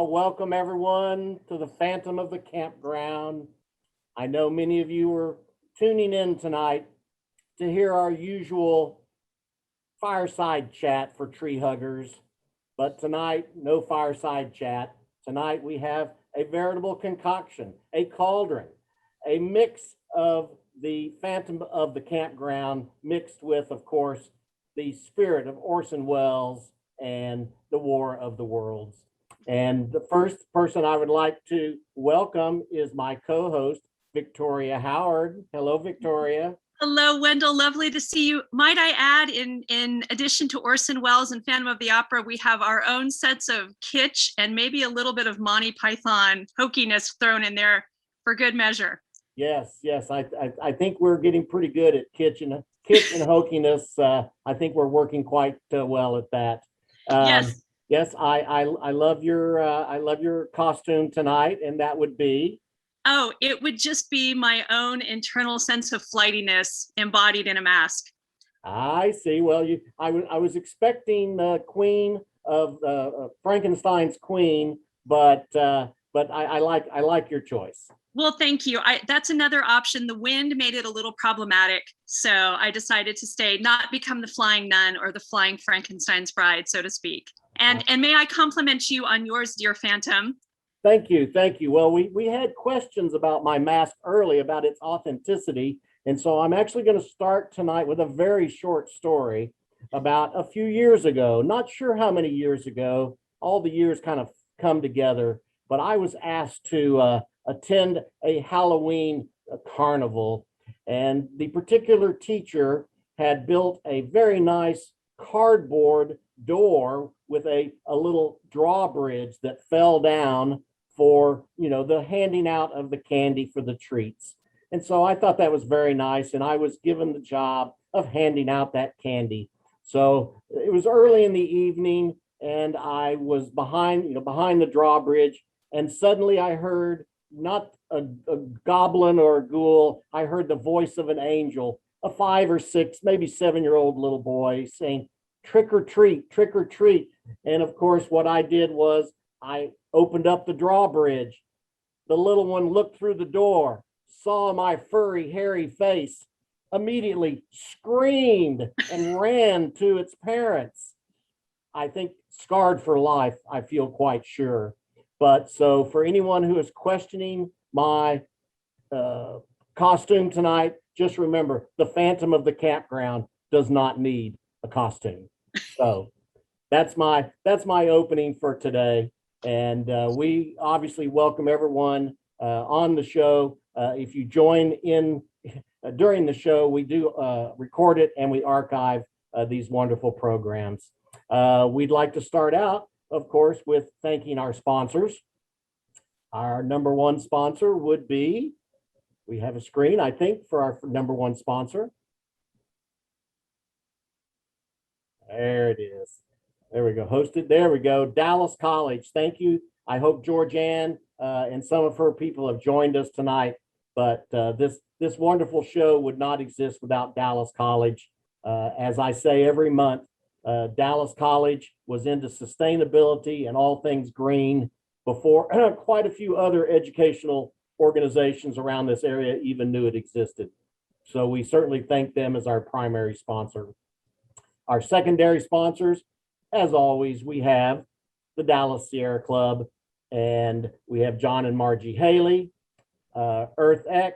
Welcome everyone to the Phantom of the Campground. I know many of you are tuning in tonight to hear our usual fireside chat for tree huggers, but tonight, no fireside chat. Tonight we have a veritable concoction, a cauldron, a mix of the Phantom of the Campground mixed with, of course, the spirit of Orson Welles and the War of the Worlds. And the first person I would like to welcome is my co-host, Victoria Howard. Hello, Victoria. Hello, Wendell. Lovely to see you. Might I add, in addition to Orson Welles and Phantom of the Opera, we have our own sense of kitsch and maybe a little bit of Monty Python hokiness thrown in there for good measure. Yes. I think we're getting pretty good at kitsch and hokiness. I think we're working quite well at that. Yes. Yes, I love your costume tonight, and that would be. Oh, it would just be my own internal sense of flightiness embodied in a mask. I see. Well, I was expecting the Queen of Frankenstein's Queen, but I like your choice. Well, thank you. That's another option. The wind made it a little problematic, so I decided to not become the flying nun or the flying Frankenstein's bride, so to speak. And may I compliment you on yours, dear Phantom? Thank you. Well, we had questions about my mask early, about its authenticity. And so I'm actually going to start tonight with a very short story about a few years ago. Not sure how many years ago, all the years kind of come together, but I was asked to attend a Halloween carnival. And the particular teacher had built a very nice cardboard door with a little drawbridge that fell down for, the handing out of the candy for the treats. And so I thought that was very nice. And I was given the job of handing out that candy. So it was early in the evening and I was behind the drawbridge. And suddenly I heard not a goblin or a ghoul. I heard the voice of an angel, a 5 or 6, maybe 7-year-old little boy saying, "Trick or treat, trick or treat." And of course, what I did was I opened up the drawbridge. The little one looked through the door, saw my furry, hairy face, immediately screamed and ran to its parents. I think scarred for life, I feel quite sure. But so for anyone who is questioning my costume tonight, just remember the Phantom of the Campground does not need a costume. So that's my opening for today. And we obviously welcome everyone on the show. If you join in during the show, we do record it and we archive these wonderful programs. We'd like to start out, of course, with thanking our sponsors. Our number one sponsor would be, we have a screen, I think, for our number one sponsor. There it is. There we go. Hosted. There we go. Dallas College. Thank you. I hope Georgianne and some of her people have joined us tonight. But this wonderful show would not exist without Dallas College. As I say every month, Dallas College was into sustainability and all things green before quite a few other educational organizations around this area even knew it existed. So we certainly thank them as our primary sponsor. Our secondary sponsors, as always, we have the Dallas Sierra Club, and we have John and Margie Haley, EarthX,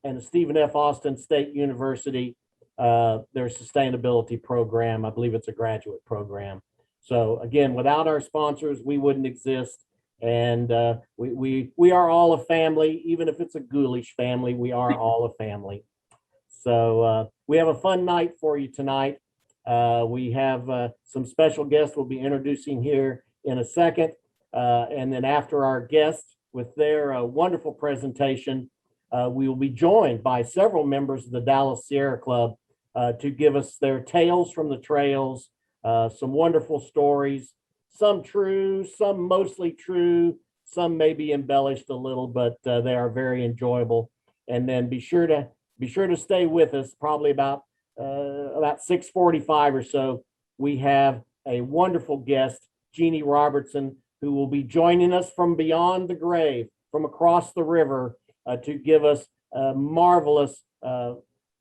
and the Stephen F. Austin State University, their sustainability program. I believe it's a graduate program. So again, without our sponsors, we wouldn't exist. And we are all a family, even if it's a ghoulish family, we are all a family. So we have a fun night for you tonight. We have some special guests we'll be introducing here in a second. And then after our guests with their wonderful presentation, we will be joined by several members of the Dallas Sierra Club to give us their tales from the trails, some wonderful stories, some true, some mostly true, some may be embellished a little, but they are very enjoyable. And then be sure to stay with us. Probably about 6:45 or so, we have a wonderful guest, Jeanne Robertson, who will be joining us from beyond the grave, from across the river, to give us a marvelous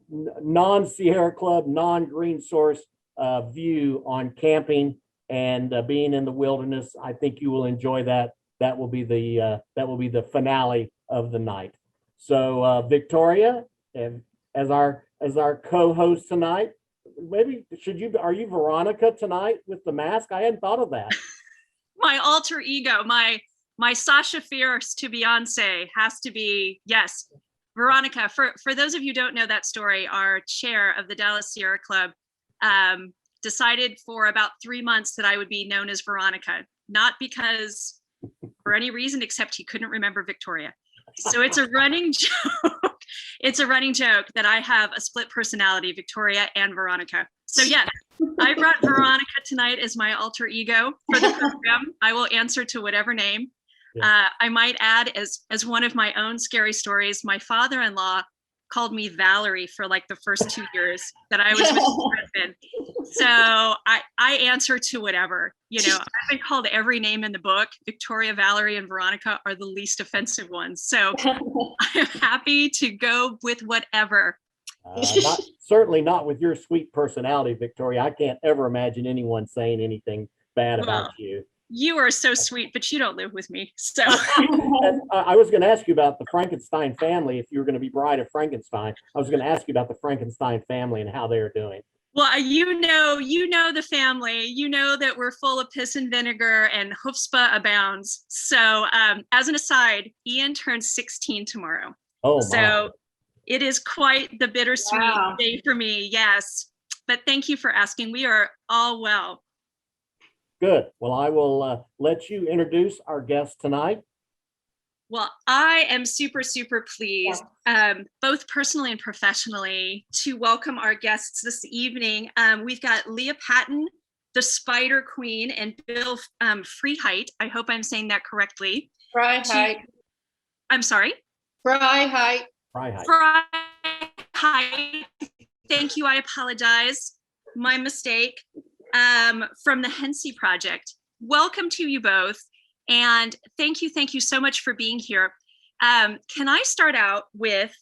non-Sierra Club, non-Green Source view on camping and being in the wilderness. I think you will enjoy that. That will be the finale of the night. So Victoria, and as our co-host tonight, maybe are you Veronica tonight with the mask? I hadn't thought of that. My alter ego, my Sasha Fierce to Beyonce has to be, yes, Veronica. For those of you who don't know that story, our chair of the Dallas Sierra Club decided for about 3 months that I would be known as Veronica, not because for any reason except he couldn't remember Victoria. So it's a running joke. It's a running joke that I have a split personality, Victoria and Veronica. So yeah, I brought Veronica tonight as my alter ego for the program. I will answer to whatever name. Yeah. I might add, as one of my own scary stories, my father-in-law called me Valerie for like the first 2 years that I was with his husband. So I answer to whatever, I've been called every name in the book. Victoria, Valerie, and Veronica are the least offensive ones. So I'm happy to go with whatever. Certainly not with your sweet personality, Victoria. I can't ever imagine anyone saying anything bad about you. You are so sweet, but you don't live with me. So I was going to ask you about the Frankenstein family. If you were going to be Bride of Frankenstein, I was going to ask you about the Frankenstein family and how they're doing. Well, you know the family. You know that we're full of piss and vinegar and chutzpah abounds. So as an aside, Ian turns 16 tomorrow. Oh, my. So it is quite the bittersweet day for me. Yes. But thank you for asking. We are all well. Good. Well, I will let you introduce our guest tonight. Well, I am super, super pleased, both personally and professionally, to welcome our guests this evening. We've got Leah Patton, the Spider Queen, and Bill Freiheit. I hope I'm saying that correctly. Freiheit. I'm sorry? Freiheit. Freiheit. Thank you. I apologize. My mistake. From the Hentzi project. Welcome to you both. And thank you so much for being here. Can I start out with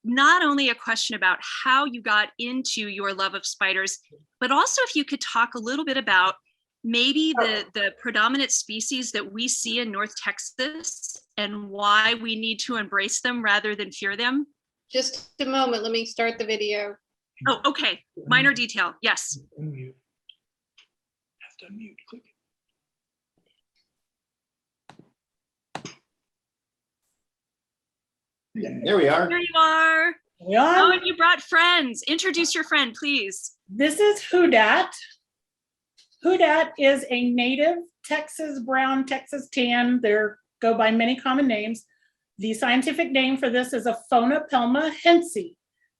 not only a question about how you got into your love of spiders, but also if you could talk a little bit about maybe the predominant species that we see in North Texas and why we need to embrace them rather than fear them? Just a moment, let me start the video. Oh, okay. Minor detail, yes. have to unmute. Click. There we are. Here you are. We on? Oh, and you brought friends. Introduce your friend, please. This is Hudat. Hudat is a native Texas brown, Texas tan. They go by many common names. The scientific name for this is a Phonopelma hentzi.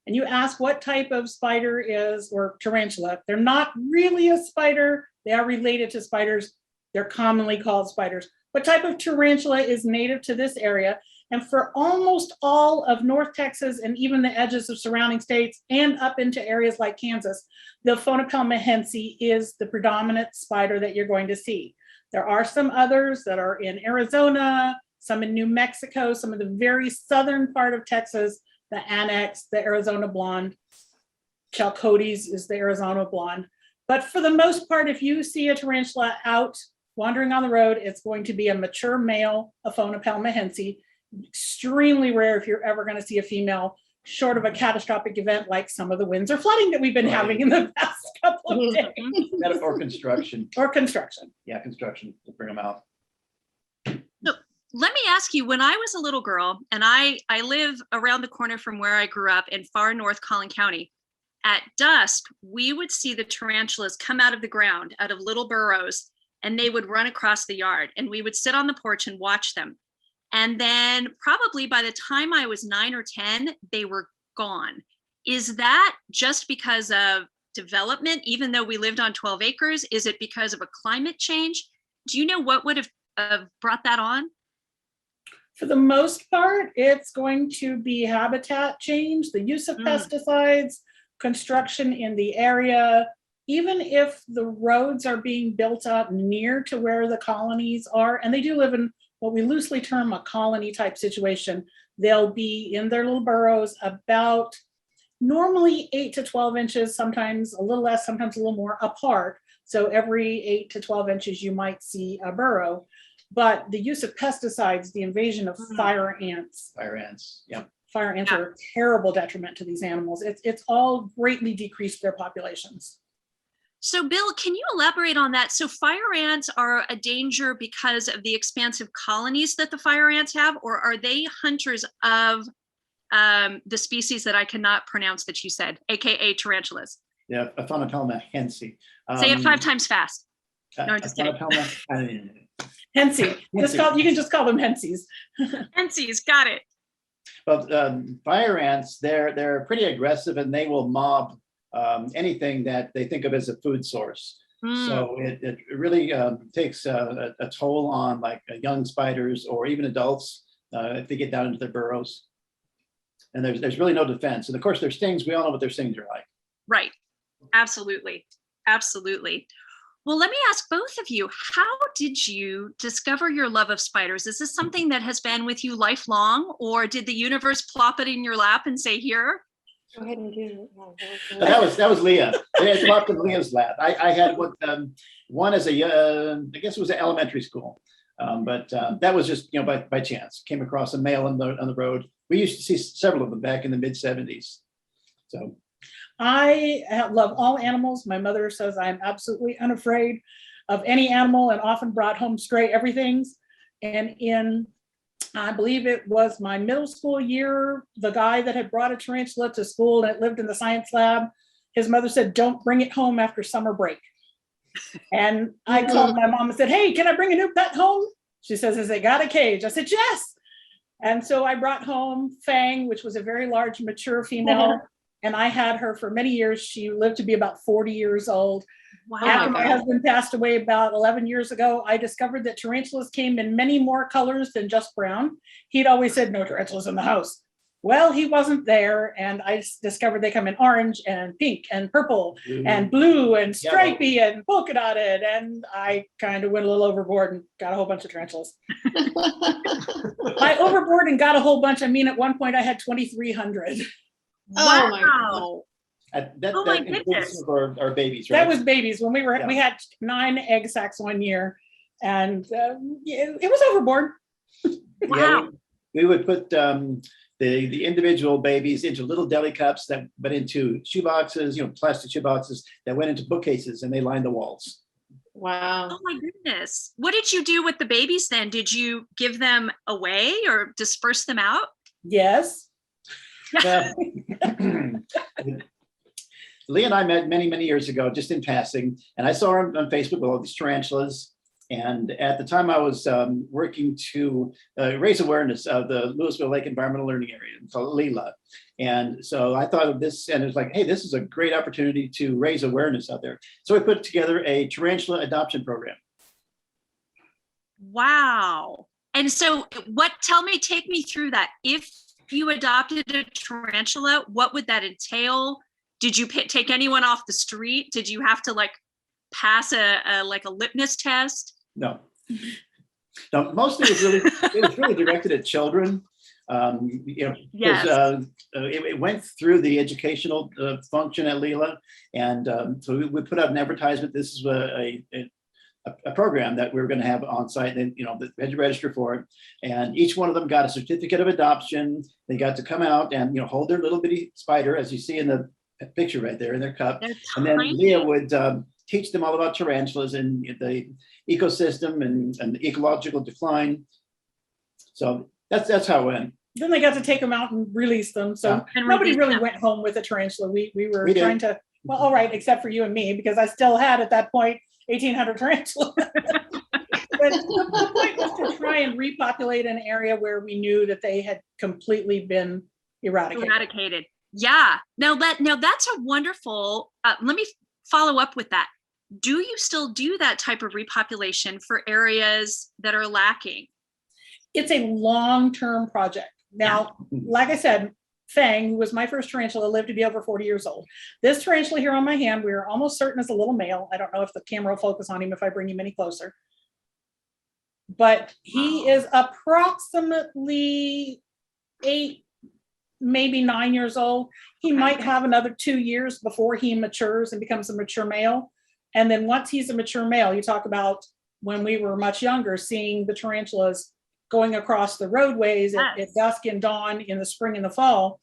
And you ask what type of spider is, or tarantula. They're not really a spider. They are related to spiders. They're commonly called spiders. What type of tarantula is native to this area? And for almost all of North Texas and even the edges of surrounding states and up into areas like Kansas, the Phonopelma hentzi is the predominant spider that you're going to see. There are some others that are in Arizona, some in New Mexico, some of the very southern part of Texas, the Annex, the Arizona blonde, Chalcodes is the Arizona blonde. But for the most part, if you see a tarantula out wandering on the road, it's going to be a mature male, a Phonopelma hentzi. Extremely rare if you're ever going to see a female, short of a catastrophic event like some of the winds or flooding that we've been having in the past couple of days. Or construction. Or construction. Yeah, construction to bring them out. So let me ask you, when I was a little girl, and I live around the corner from where I grew up in far north Collin County, at dusk, we would see the tarantulas come out of the ground, out of little burrows, and they would run across the yard, and we would sit on the porch and watch them. And then probably by the time I was 9 or 10, they were gone. Is that just because of development, even though we lived on 12 acres? Is it because of a climate change? Do you know what would have brought that on? For the most part, it's going to be habitat change, the use of pesticides, construction in the area. Even if the roads are being built up near to where the colonies are, and they do live in what we loosely term a colony type situation, they'll be in their little burrows about normally 8 to 12 inches, sometimes a little less, sometimes a little more apart. So every 8 to 12 inches, you might see a burrow. But the use of pesticides, the invasion of fire ants. Fire ants, yeah. Fire ants are a terrible detriment to these animals. It's all greatly decreased their populations. So Bill, can you elaborate on that? So fire ants are a danger because of the expansive colonies that the fire ants have, or are they hunters of the species that I cannot pronounce that you said, AKA tarantulas? Yeah, a Phonopelma hentzi. Say it 5 times fast. No, I'm just kidding. Hentzi, you can just call them hentzis. Hentzis, got it. Well, fire ants, they're pretty aggressive and they will mob anything that they think of as a food source. So it really takes a toll on like young spiders or even adults if they get down into their burrows. And there's really no defense. And of course, their stings, we all know what their stings are like. Right. Absolutely. Absolutely. Well, let me ask both of you, how did you discover your love of spiders? Is this something that has been with you lifelong, or did the universe plop it in your lap and say, here? Go ahead and do it. That was Leah. They had popped in Leah's lap. I had one as I guess it was an elementary school, but that was just by chance. Came across a male on the road. We used to see several of them back in the mid 70s. So I love all animals. My mother says I'm absolutely unafraid of any animal and often brought home stray everythings. And in, I believe it was my middle school year, the guy that had brought a tarantula to school and it lived in the science lab, his mother said, don't bring it home after summer break. And I called my mom and said, hey, can I bring a new pet home? She says, has it got a cage? I said, yes. And so I brought home Fang, which was a very large, mature female. And I had her for many years. She lived to be about 40 years old. Wow. After my husband passed away about 11 years ago, I discovered that tarantulas came in many more colors than just brown. He'd always said, no tarantulas in the house. Well, he wasn't there. And I discovered they come in orange and pink and purple and blue and stripy and polka dotted. And I kind of went a little overboard and got a whole bunch of tarantulas. By overboard and got a whole bunch, I mean, at one point I had 2,300. Oh my Wow. that my includes goodness. our babies, right? That was babies when we had 9 egg sacs one year, and it was overboard. Wow. Yeah, we would put the individual babies into little deli cups that went into shoe boxes, plastic shoe boxes that went into bookcases, and they lined the walls. Wow. Oh my goodness. What did you do with the babies then? Did you give them away or disperse them out? Yes. Well, Leah and I met many, many years ago, just in passing, and I saw her on Facebook with all these tarantulas. And at the time, I was working to raise awareness of the Louisville Lake Environmental Learning Area called Leah. And so I thought of this, and it was like, hey, this is a great opportunity to raise awareness out there. So I put together a tarantula adoption program. Wow. And so take me through that. If you adopted a tarantula, what would that entail? Did you take anyone off the street? Did you have to like pass a litmus test? No. No, mostly it was really directed at children. Yes. It went through the educational function at Leela, and so we put out an advertisement. This is a program that we were going to have on site, and they had to register for it. And each one of them got a certificate of adoption. They got to come out and hold their little bitty spider, as you see in the picture right there in their cup. And then Leah would teach them all about tarantulas and the ecosystem and the ecological decline. So that's how it went. Then they got to take them out and release them. So nobody really went home with a tarantula. We were trying to, well, all right, except for you and me, because I still had at that point 1,800 tarantulas. But the point was to try and repopulate an area where we knew that they had completely been eradicated. Yeah. Now that's a wonderful, let me follow up with that. Do you still do that type of repopulation for areas that are lacking? It's a long-term project. Now, like I said, Fang, who was my first tarantula, lived to be over 40 years old. This tarantula here on my hand, we are almost certain is a little male. I don't know if the camera will focus on him if I bring him any closer. But he is approximately 8, maybe 9 years old. He might have another 2 years before he matures and becomes a mature male. And then once he's a mature male, you talk about when we were much younger, seeing the tarantulas going across the roadways at dusk and dawn in the spring and the fall.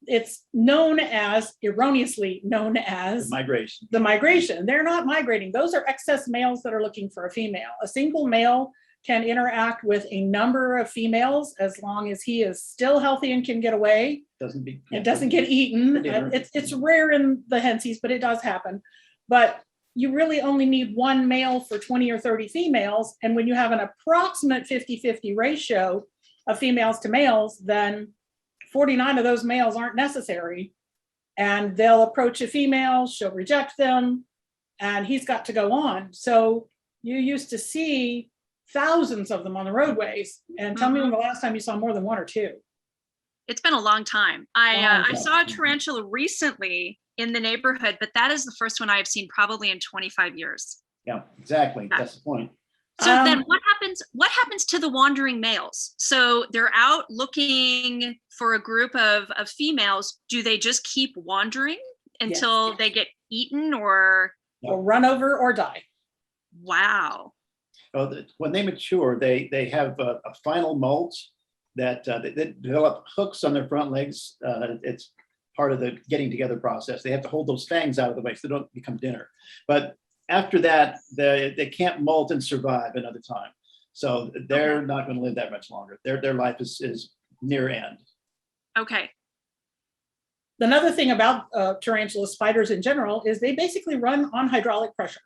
It's erroneously known as the migration. They're not migrating. Those are excess males that are looking for a female. A single male can interact with a number of females as long as he is still healthy and can get away. It doesn't get eaten. It's rare in the Hentzis, but it does happen. But you really only need one male for 20 or 30 females. And when you have an approximate 50-50 ratio of females to males, then 49 of those males aren't necessary. And they'll approach a female, she'll reject them, and he's got to go on. So you used to see thousands of them on the roadways. And tell me when the last time you saw more than 1 or 2. It's been a long time. I saw a tarantula recently in the neighborhood, but that is the first one I've seen probably in 25 years. Yeah, exactly. Yeah. That's the point. So then what happens to the wandering males? So they're out looking for a group of females. Do they just keep wandering until they get eaten or run over or die? Wow. When they mature, they have a final molt that they develop hooks on their front legs. It's part of the getting together process. They have to hold those fangs out of the way so they don't become dinner. But after that, they can't molt and survive another time. So they're not going to live that much longer. Their life is near end. Okay. Another thing about tarantula spiders in general is they basically run on hydraulic pressure.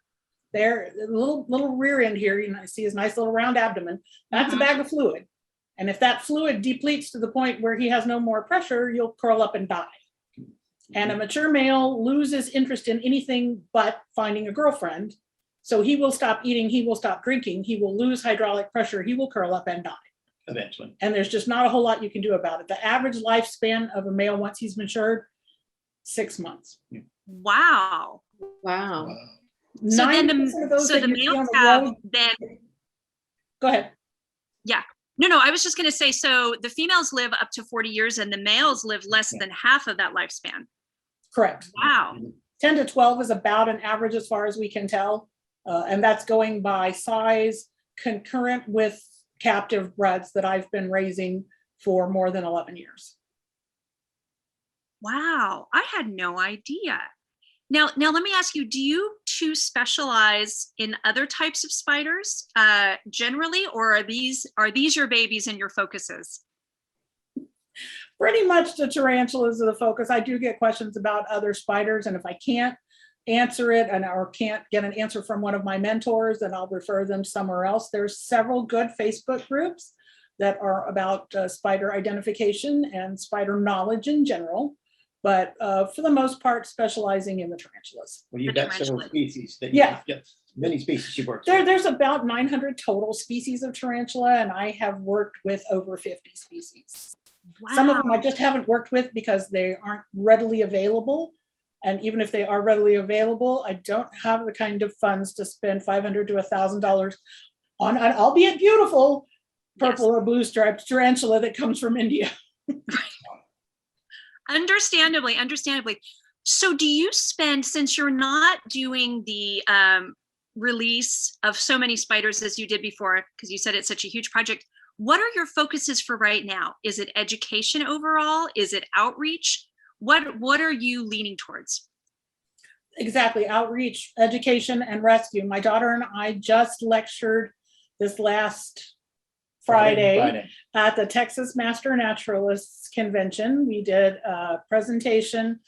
They're little rear end here, you see his nice little round abdomen. That's a bag of fluid. And if that fluid depletes to the point where he has no more pressure, you'll curl up and die. And a mature male loses interest in anything but finding a girlfriend. So he will stop eating, he will stop drinking, he will lose hydraulic pressure, he will curl up and die. Eventually. And there's just not a whole lot you can do about it. The average lifespan of a male once he's matured, 6 months. Wow. Wow. So then the males have then. Go ahead. Yeah. No, I was just going to say, so the females live up to 40 years and the males live less than half of that lifespan. Correct. Wow. 10 to 12 is about an average as far as we can tell. And that's going by size concurrent with captive breds that I've been raising for more than 11 years. Wow. I had no idea. Now let me ask you, do you to specialize in other types of spiders generally, or are these your babies and your focuses? Pretty much the tarantulas are the focus. I do get questions about other spiders, and if I can't answer it or can't get an answer from one of my mentors, then I'll refer them somewhere else. There's several good Facebook groups that are about spider identification and spider knowledge in general, but for the most part, specializing in the tarantulas. Well, you've The got several tarantula. species that Yeah. you get, many species you work with. There's about 900 total species of tarantula, and I have worked with over 50 species. Some of them I just haven't worked with because they aren't readily available. And even if they are readily available, I don't have the kind of funds to spend $500 to $1,000 on an albeit beautiful purple or blue striped tarantula that comes from India. Understandably. So do you spend, since you're not doing the release of so many spiders as you did before, because you said it's such a huge project, what are your focuses for right now? Is it education overall? Is it outreach? What are you leaning towards? Exactly, outreach, education, and rescue. My daughter and I just lectured this last Friday at the Texas Master Naturalists Convention. We did a presentation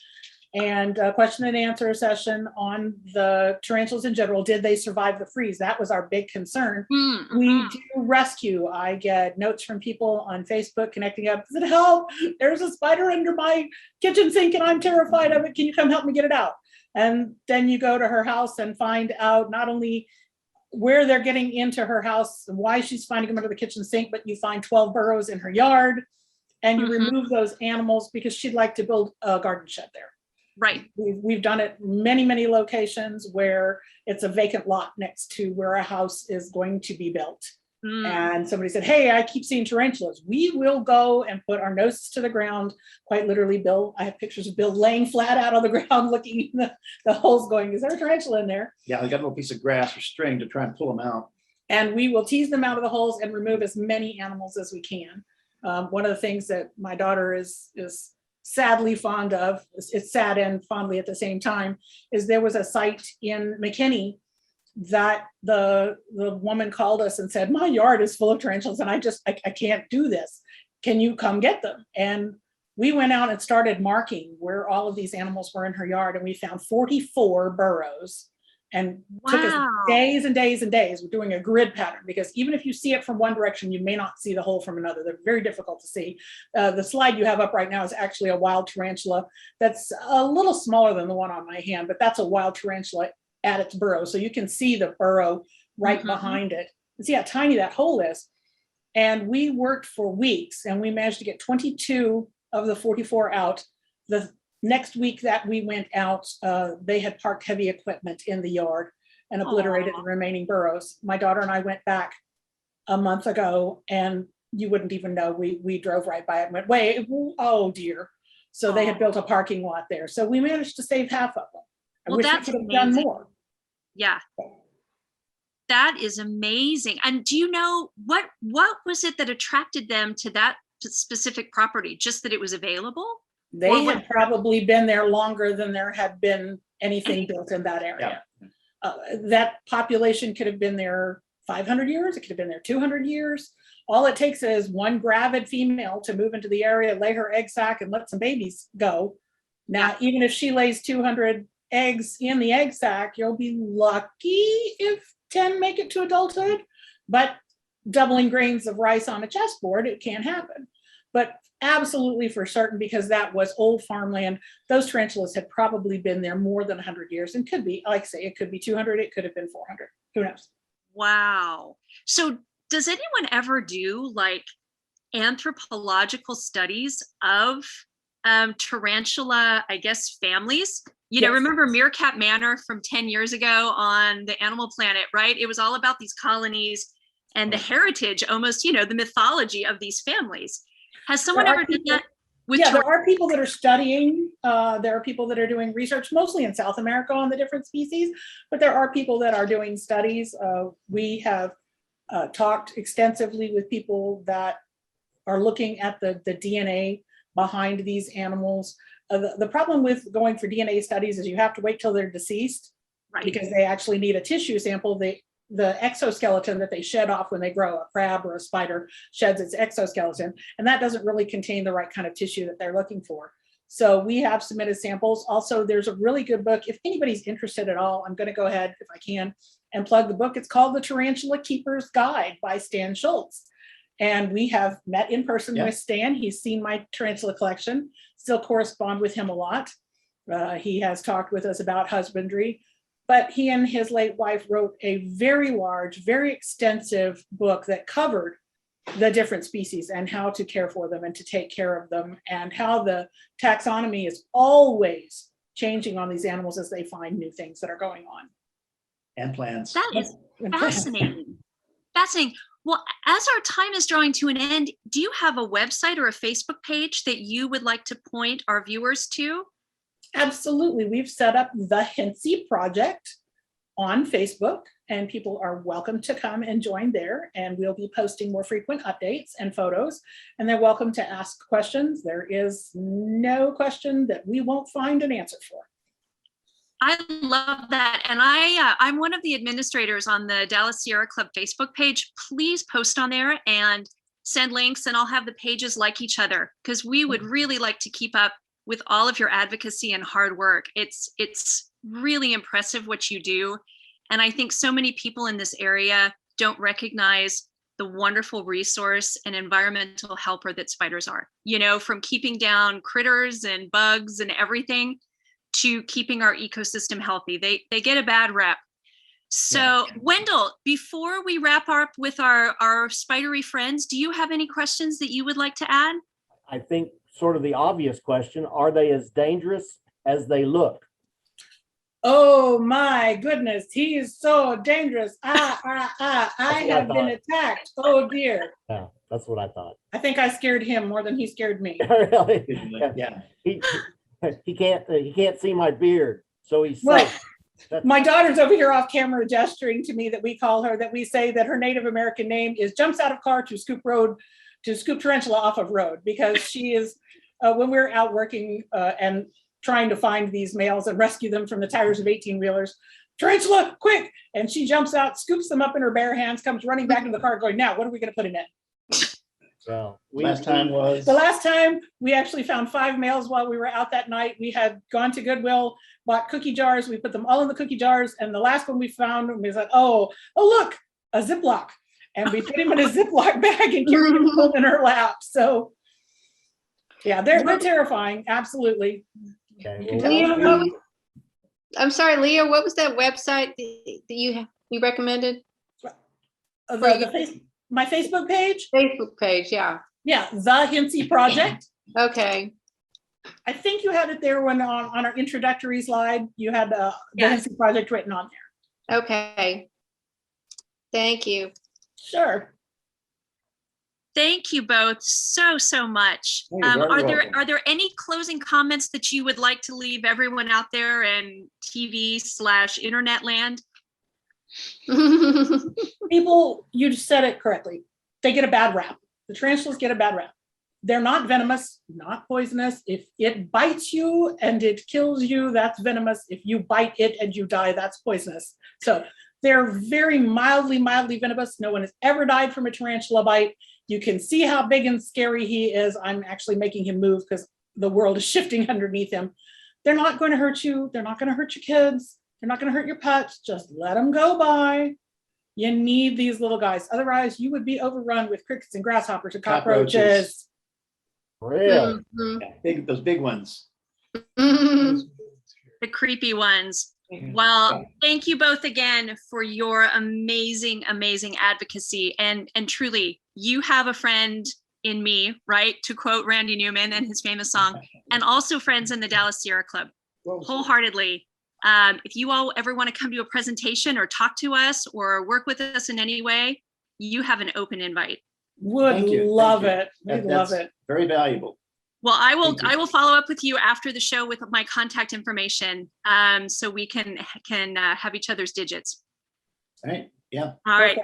and a question and answer session on the tarantulas in general. Did they survive the freeze? That was our big concern. Mm-hmm. We do rescue. I get notes from people on Facebook connecting up. Does it help? There's a spider under my kitchen sink and I'm terrified of it. Can you come help me get it out? And then you go to her house and find out not only where they're getting into her house and why she's finding them under the kitchen sink, but you find 12 burrows in her yard and you remove those animals because she'd like to build a garden shed there. Right. We've done it many locations where it's a vacant lot next to where a house is going to be built. And somebody said, hey, I keep seeing tarantulas. We will go and put our noses to the ground, quite literally. Bill, I have pictures of Bill laying flat out on the ground, looking in the holes going, is there a tarantula in there? Yeah, they got a little piece of grass or string to try and pull them out. And we will tease them out of the holes and remove as many animals as we can. One of the things that my daughter is sadly fond of, it's sad and fondly at the same time, is there was a site in McKinney that the woman called us and said, my yard is full of tarantulas and I can't do this. Can you come get them? And we went out and started marking where all of these animals were in her yard, and we found 44 burrows, and took us days and days and days. We're doing a grid pattern because even if you see it from one direction, you may not see the hole from another. They're very difficult to see. The slide you have up right now is actually a wild tarantula that's a little smaller than the one on my hand, but that's a wild tarantula at its burrow. So you can see the burrow right behind it. And see how tiny that hole is. And we worked for weeks and we managed to get 22 of the 44 out. The next week that we went out, they had parked heavy equipment in the yard and obliterated the remaining burrows. My daughter and I went back a month ago and you wouldn't even know. We drove right by it and went, wait, oh dear. So they had built a parking lot there. So we managed to save half of them. I wish we could have done more. Yeah. That is amazing. And do you know what was it that attracted them to that specific property? Just that it was available? They had probably been there longer than there had been anything built in that area. Yeah. That population could have been there 500 years. It could have been there 200 years. All it takes is one gravid female to move into the area, lay her egg sac and let some babies go. Now, even if she lays 200 eggs in the egg sac, you'll be lucky if 10 make it to adulthood, but doubling grains of rice on a chessboard, it can happen. But absolutely for certain, because that was old farmland, those tarantulas had probably been there more than 100 years and could be, like I say, it could be 200, it could have been 400, who knows? Wow. So does anyone ever do like anthropological studies of tarantula, I guess, families? You know, remember Meerkat Manor from 10 years ago on the Animal Planet, right? It was all about these colonies and the heritage, almost, you know, the mythology of these families. Has someone ever done that? There are people that are studying, there are people that are doing research, mostly in South America on the different species, but there are people that are doing studies. We have talked extensively with people that are looking at the DNA behind these animals. The problem with going for DNA studies is you have to wait till they're deceased Right. because they actually need a tissue sample. The exoskeleton that they shed off when they grow, a crab or a spider sheds its exoskeleton, and that doesn't really contain the right kind of tissue that they're looking for. So we have submitted samples. Also, there's a really good book. If anybody's interested at all, I'm going to go ahead, if I can, and plug the book. It's called The Tarantula Keeper's Guide by Stan Schultz. And we have met in person with Stan. He's seen my tarantula collection, still correspond with him a lot. He has talked with us about husbandry. But he and his late wife wrote a very large, very extensive book that covered the different species and how to care for them and to take care of them, and how the taxonomy is always changing on these animals as they find new things that are going on. And plants. That is fascinating. Fascinating. Well, as our time is drawing to an end, do you have a website or a Facebook page that you would like to point our viewers to? Absolutely. We've set up the Hentzi Project on Facebook, and people are welcome to come and join there. And we'll be posting more frequent updates and photos, and they're welcome to ask questions. There is no question that we won't find an answer for. I love that. And I'm one of the administrators on the Dallas Sierra Club Facebook page. Please post on there and send links, and I'll have the pages like each other, because we would really like to keep up with all of your advocacy and hard work. It's really impressive what you do. And I think so many people in this area don't recognize the wonderful resource and environmental helper that spiders are, you know, from keeping down critters and bugs and everything to keeping our ecosystem healthy. They get a bad rep. So Wendel, before we wrap up with our spidery friends, do you have any questions that you would like to add? I think sort of the obvious question, are they as dangerous as they look? Oh my goodness, he is so dangerous. I have been attacked. Oh dear. Yeah, that's what I thought. I think I scared him more than he scared me. Really? Yeah. He can't see my beard, so he's Well, safe. my daughter's over here off camera gesturing to me that we call her, that we say that her Native American name is jumps out of car to scoop tarantula off of road, because she is, when we're out working and trying to find these males and rescue them from the tires of 18-wheelers, tarantula, quick! And she jumps out, scoops them up in her bare hands, comes running back into the car going, now, what are we gonna put in it? Well, The last time we actually found 5 males while we were out that night. We had gone to Goodwill, bought cookie jars. We put them all in the cookie jars. And the last one we found, we was like, oh, look, a Ziploc. And we put him in a Ziploc bag and carried him home in her lap. So yeah, they're terrifying. Absolutely. Okay, Leah, I'm sorry, Leah, what was that website that you recommended? My Facebook page? Facebook page, yeah. Yeah, the Hentzi Project. Okay. I think you had it there when on our introductory slide, you had the Hentzi Project written on there. Okay. Thank you. Sure. Thank you both so much. Are there any closing comments that you would like to leave everyone out there in TV/internet land? People, you said it correctly. They get a bad rap. The tarantulas get a bad rap. They're not venomous, not poisonous. If it bites you and it kills you, that's venomous. If you bite it and you die, that's poisonous. So they're very mildly venomous. No one has ever died from a tarantula bite. You can see how big and scary he is. I'm actually making him move because the world is shifting underneath him. They're not going to hurt you. They're not going to hurt your kids. They're not going to hurt your pets. Just let them go by. You need these little guys. Otherwise, you would be overrun with crickets and grasshoppers and cockroaches. Really? Yeah, those big ones. The creepy ones. Well, thank you both again for your amazing advocacy. And truly, you have a friend in me, right? To quote Randy Newman and his famous song, and also friends in the Dallas Sierra Club, wholeheartedly. If you all ever want to come to a presentation or talk to us or work with us in any way, you have an open invite. Would love it. We'd love it. Very valuable. Well, I will follow up with you after the show with my contact information, so we can have each other's digits. All right. Yeah. All right.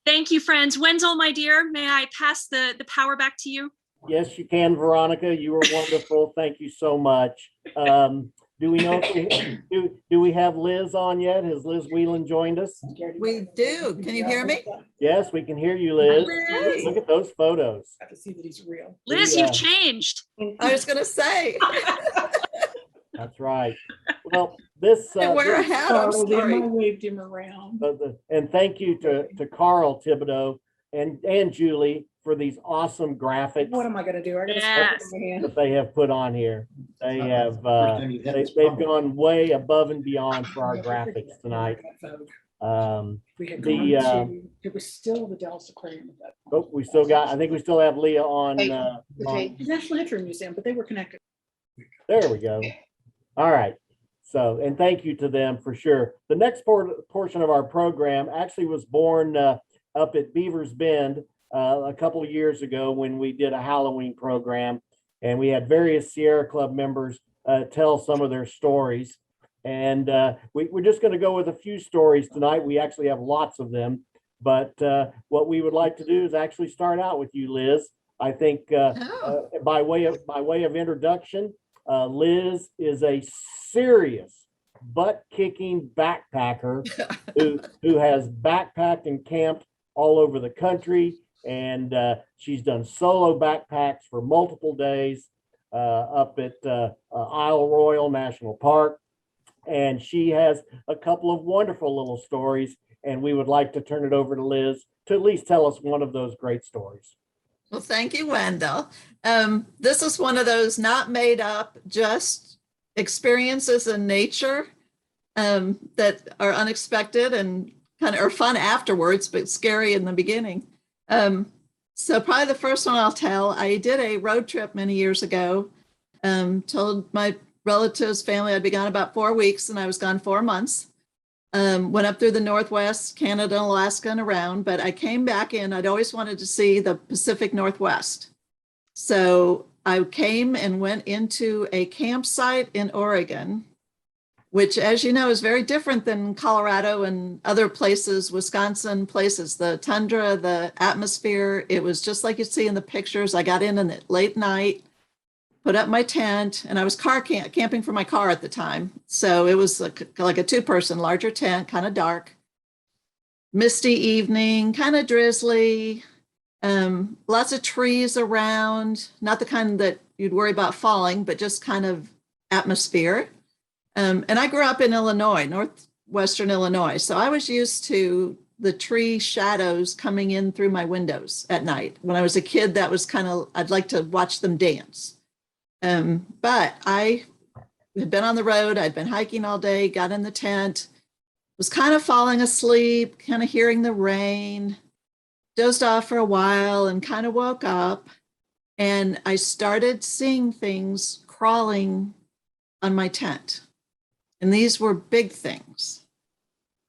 Thank you, friends. Wendel, my dear, may I pass the power back to you? Yes, you can, Veronica. You were wonderful. Thank you so much. Do we know if do we have Liz on yet? Has Liz Wheelan joined us? We do. Can you hear me? Yes, we can hear you, Liz. Great. Look at those photos. I can see that he's real. Liz, Yeah. you've changed. I was gonna say, That's right. Well, this, I wear a hat, I'm Carl, I sorry. waved him around. and thank you to Carl Thibodeau and Julie for these awesome graphics What am I gonna do? I gotta Yes. stick my hand. that they have put on here. They have, First time you've had this they've problem. gone way above and beyond for our graphics tonight. We had The, gone to, it was still the Dallas Aquarium at that point. Oh, we still got, I think we still have Leah on, Hey, on- okay. The National History Museum, but they were connected. there we go. All right. So, and thank you to them for sure. The next portion of our program actually was born up at Beaver's Bend a couple of years ago when we did a Halloween program, and we had various Sierra Club members tell some of their stories. And we're just going to go with a few stories tonight. We actually have lots of them, but what we would like to do is actually start out with you, Liz. I think Oh, by way of introduction, Liz is a serious butt-kicking backpacker who has backpacked and camped all over the country, and she's done solo backpacks for multiple days up at Isle Royale National Park, and she has a couple of wonderful little stories, and we would like to turn it over to Liz to at least tell us one of those great stories. well, thank you, Wendell. This is one of those not made up, just experiences in nature that are unexpected and kind of are fun afterwards, but scary in the beginning. So probably the first one I'll tell, I did a road trip many years ago, told my relatives, family, I'd be gone about 4 weeks, and I was gone 4 months. Went up through the Northwest, Canada, Alaska, and around, but I came back in. I'd always wanted to see the Pacific Northwest. So I came and went into a campsite in Oregon, which, as you know, is very different than Colorado and other places, Wisconsin places. The tundra, the atmosphere, it was just like you see in the pictures. I got in the late night, put up my tent, and I was camping for my car at the time. So it was like a two-person, larger tent, kind of dark, misty evening, kind of drizzly, lots of trees around, not the kind that you'd worry about falling, but just kind of atmosphere. And I grew up in Illinois, northwestern Illinois. So I was used to the tree shadows coming in through my windows at night. When I was a kid, that was kind of, I'd like to watch them dance. But I had been on the road, I'd been hiking all day, got in the tent, was kind of falling asleep, kind of hearing the rain, dozed off for a while and kind of woke up. And I started seeing things crawling on my tent. And these were big things.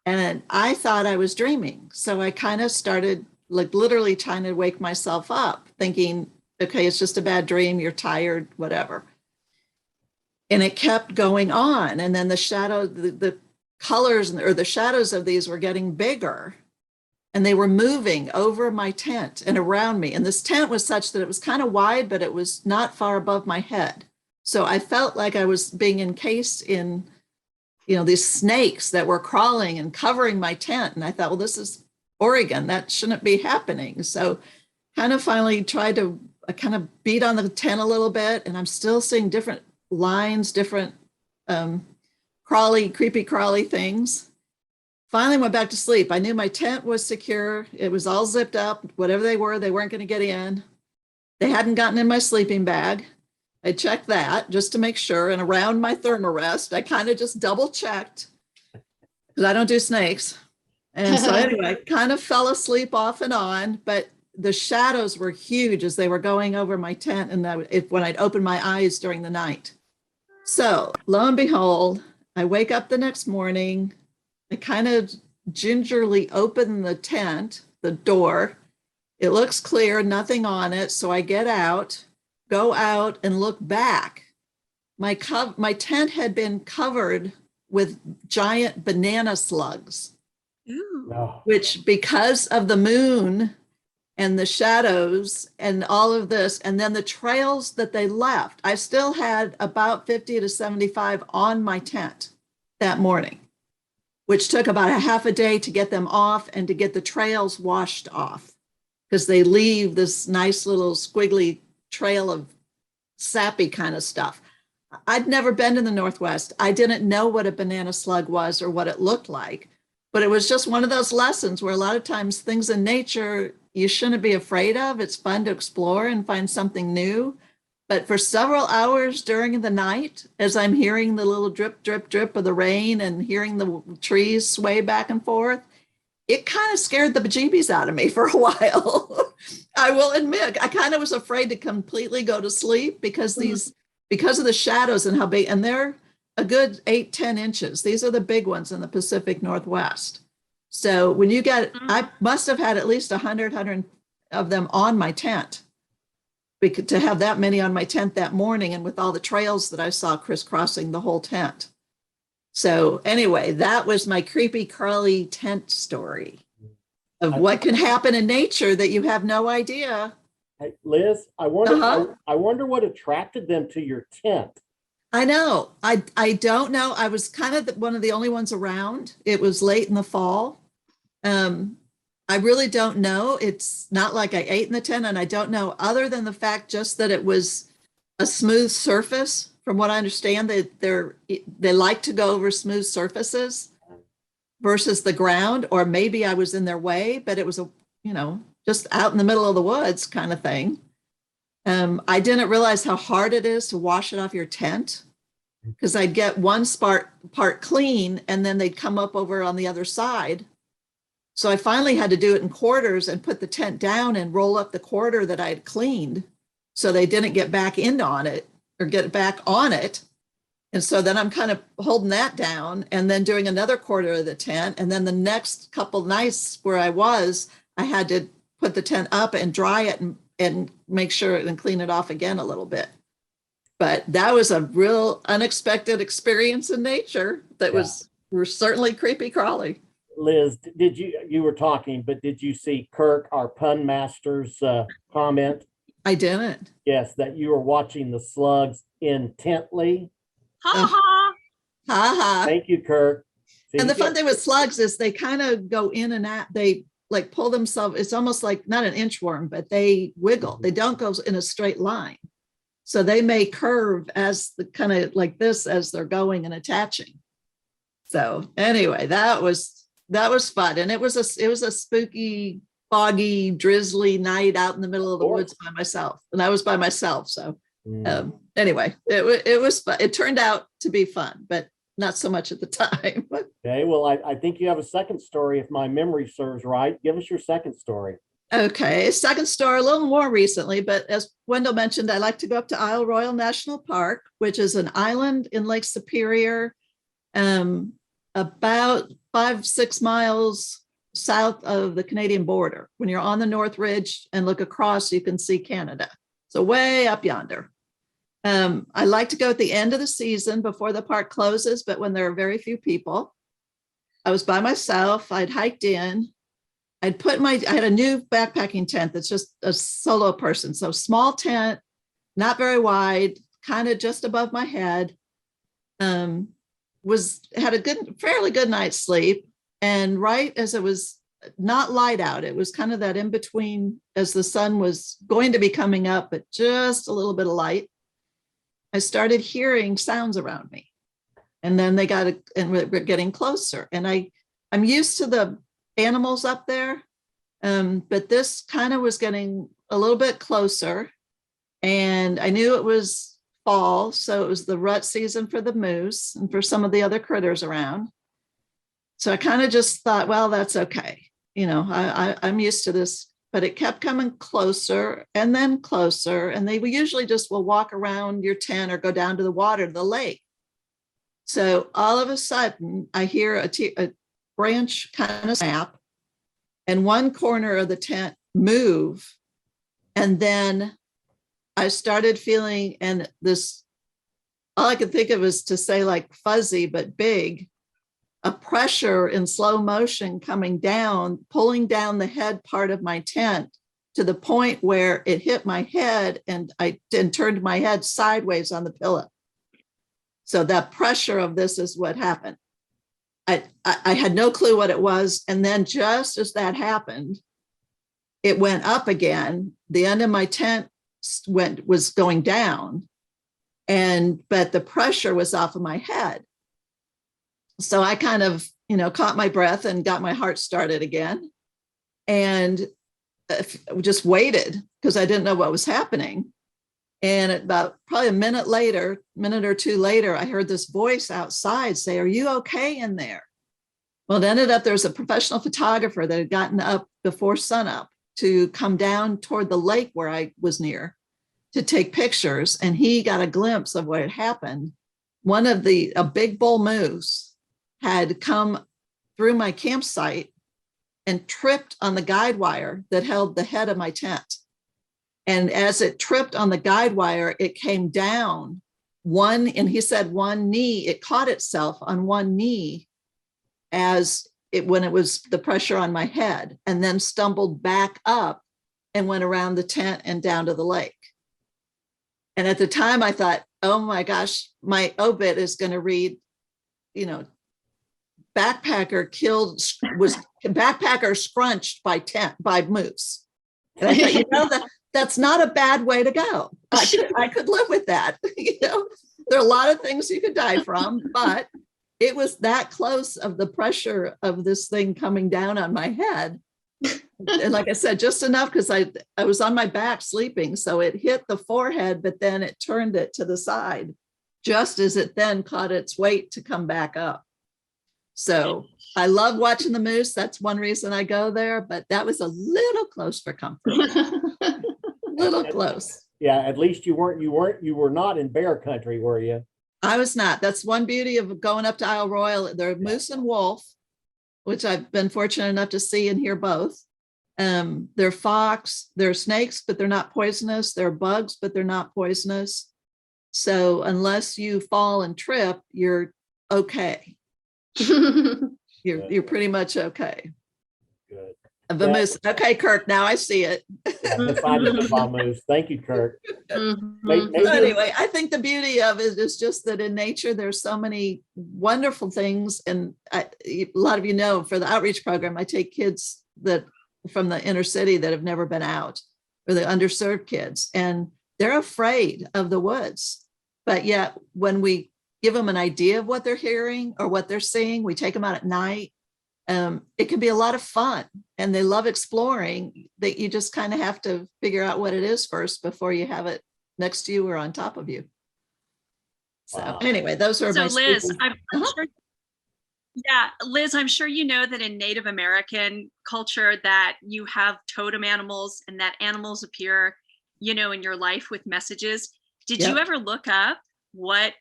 And I thought I was dreaming. So I kind of started like literally trying to wake myself up, thinking, okay, it's just a bad dream, you're tired, whatever. And it kept going on. And then the shadow, the colors or the shadows of these were getting bigger, and they were moving over my tent and around me. And this tent was such that it was kind of wide, but it was not far above my head. So I felt like I was being encased in, these snakes that were crawling and covering my tent. And I thought, well, this is Oregon, that shouldn't be happening. So kind of finally tried to kind of beat on the tent a little bit, and I'm still seeing different lines, different creepy crawly things. Finally went back to sleep. I knew my tent was secure. It was all zipped up. Whatever they weren't going to get in. They hadn't gotten in my sleeping bag. I checked that just to make sure. And around my thermarest, I kind of just double checked because I don't do snakes. And so anyway, kind of fell asleep off and on, but the shadows were huge as they were going over my tent, and when I'd open my eyes during the night. So lo and behold, I wake up the next morning. I kind of gingerly open the tent, the door. It looks clear, nothing on it. So I get out, go out and look back. My tent had been covered with giant banana slugs, Ooh. No. which because of the moon and the shadows and all of this, and then the trails that they left. I still had about 50 to 75 on my tent that morning, which took about a half a day to get them off and to get the trails washed off, because they leave this nice little squiggly trail of sappy kind of stuff. I'd never been to the Northwest. I didn't know what a banana slug was or what it looked like, but it was just one of those lessons where a lot of times things in nature you shouldn't be afraid of. It's fun to explore and find something new. But for several hours during the night, as I'm hearing the little drip, drip, drip of the rain and hearing the trees sway back and forth, it kind of scared the bejeebies out of me for a while. I will admit, I kind of was afraid to completely go to sleep because of the shadows and how big, and they're a good 8-10 inches. These are the big ones in the Pacific Northwest. So when you get, I must have had at least 100 of them on my tent, because to have that many on my tent that morning, and with all the trails that I saw crisscrossing the whole tent. So anyway, that was my creepy crawly tent story of what can happen in nature that you have no idea. Hey, Liz, I wonder what attracted them to your tent. I know. I don't know. I was kind of one of the only ones around. It was late in the fall. I really don't know. It's not like I ate in the tent, and I don't know, other than the fact just that it was a smooth surface. From what I understand, they like to go over smooth surfaces versus the ground, or maybe I was in their way, but it was just out in the middle of the woods kind of thing. I didn't realize how hard it is to wash it off your tent, because I'd get one part clean and then they'd come up over on the other side. So I finally had to do it in quarters and put the tent down and roll up the quarter that I had cleaned so they didn't get back in on it or get back on it. And so then I'm kind of holding that down and then doing another quarter of the tent. And then the next couple nights where I had to put the tent up and dry it and make sure and clean it off again a little bit. But that was a real unexpected experience in nature that was certainly creepy crawly. Liz, you were talking, but did you see Kirk, our pun master's comment? I didn't. Yes, that you were watching the slugs intently. Ha ha. Ha ha. Thank you, Kirk. See, And the fun thing with slugs is they kind of go in and out. They like pull themselves. It's almost like not an inchworm, but they wiggle. They don't go in a straight line. So they may curve as the kind of like this as they're going and attaching. So anyway, that was fun. And it was a spooky, foggy, drizzly night out in the middle of the woods by myself. And I was by myself. So anyway, it was fun. It turned out to be fun, but not so much at the time. Okay, well, I think you have a second story, if my memory serves right. Give us your second story. Okay, second story, a little more recently, but as Wendell mentioned, I like to go up to Isle Royale National Park, which is an island in Lake Superior, about 5-6 miles south of the Canadian border. When you're on the North Ridge and look across, you can see Canada. So way up yonder. I like to go at the end of the season before the park closes, but when there are very few people. I was by myself. I'd hiked in. I had a new backpacking tent that's just a solo person. So small tent, not very wide, kind of just above my head. Had a fairly good night's sleep. And right as it was not light out, it was kind of that in between as the sun was going to be coming up, but just a little bit of light. I started hearing sounds around me. And then we're getting closer. And I'm used to the animals up there, but this kind of was getting a little bit closer, and I knew it was fall, so it was the rut season for the moose and for some of the other critters around. So I kind of just thought, well, that's okay, I'm used to this. But it kept coming closer and then closer, and they usually just will walk around your tent or go down to the water, the lake. So all of a sudden I hear a branch kind of snap and one corner of the tent move. And then I started feeling, and all I could think of is to say like fuzzy, but big, a pressure in slow motion coming down, pulling down the head part of my tent to the point where it hit my head and I turned my head sideways on the pillow. So that pressure of this is what happened. I had no clue what it was. And then just as that happened, it went up again. The end of my tent was going down, but the pressure was off of my head. So I kind of, caught my breath and got my heart started again, and just waited because I didn't know what was happening. And about probably a minute or two later, I heard this voice outside say, "Are you okay in there?" Well, it ended up there was a professional photographer that had gotten up before sunup to come down toward the lake where I was near to take pictures. And he got a glimpse of what had happened. A big bull moose had come through my campsite and tripped on the guide wire that held the head of my tent. And as it tripped on the guide wire, it came down and he said one knee, it caught itself on one knee when it was the pressure on my head, and then stumbled back up and went around the tent and down to the lake. And at the time I thought, oh my gosh, my obit is going to read, backpacker scrunched by moose. And I thought, that's not a bad way to go. I could live with that. There are a lot of things you could die from, but it was that close of the pressure of this thing coming down on my head. And like I said, just enough because I was on my back sleeping. So it hit the forehead, but then it turned it to the side, just as it then caught its weight to come back up. So I love watching the moose. That's one reason I go there, but that was a little close for comfort. Little close. Yeah, at least you were not in bear country, were you? I was not. That's one beauty of going up to Isle Royale. There are moose and wolf, which I've been fortunate enough to see and hear both. They're fox, they're snakes, but they're not poisonous. They're bugs, but they're not poisonous. So unless you fall and trip, you're okay. You're pretty much okay. Good. The moose. Okay, Kirk, now I see it. Moose. Thank you, Kirk. Anyway, I think the beauty of it is just that in nature, there's so many wonderful things. And a lot of for the outreach program, I take kids from the inner city that have never been out, or the underserved kids, and they're afraid of the woods. But yet when we give them an idea of what they're hearing or what they're seeing, we take them out at night. It can be a lot of fun, and they love exploring. That you just kind of have to figure out what it is first before you have it next to you or on top of you. So anyway, those are my Liz, Liz, I'm sure you know that in Native American culture that you have totem animals and that animals appear, in your life with messages. Did you ever look up what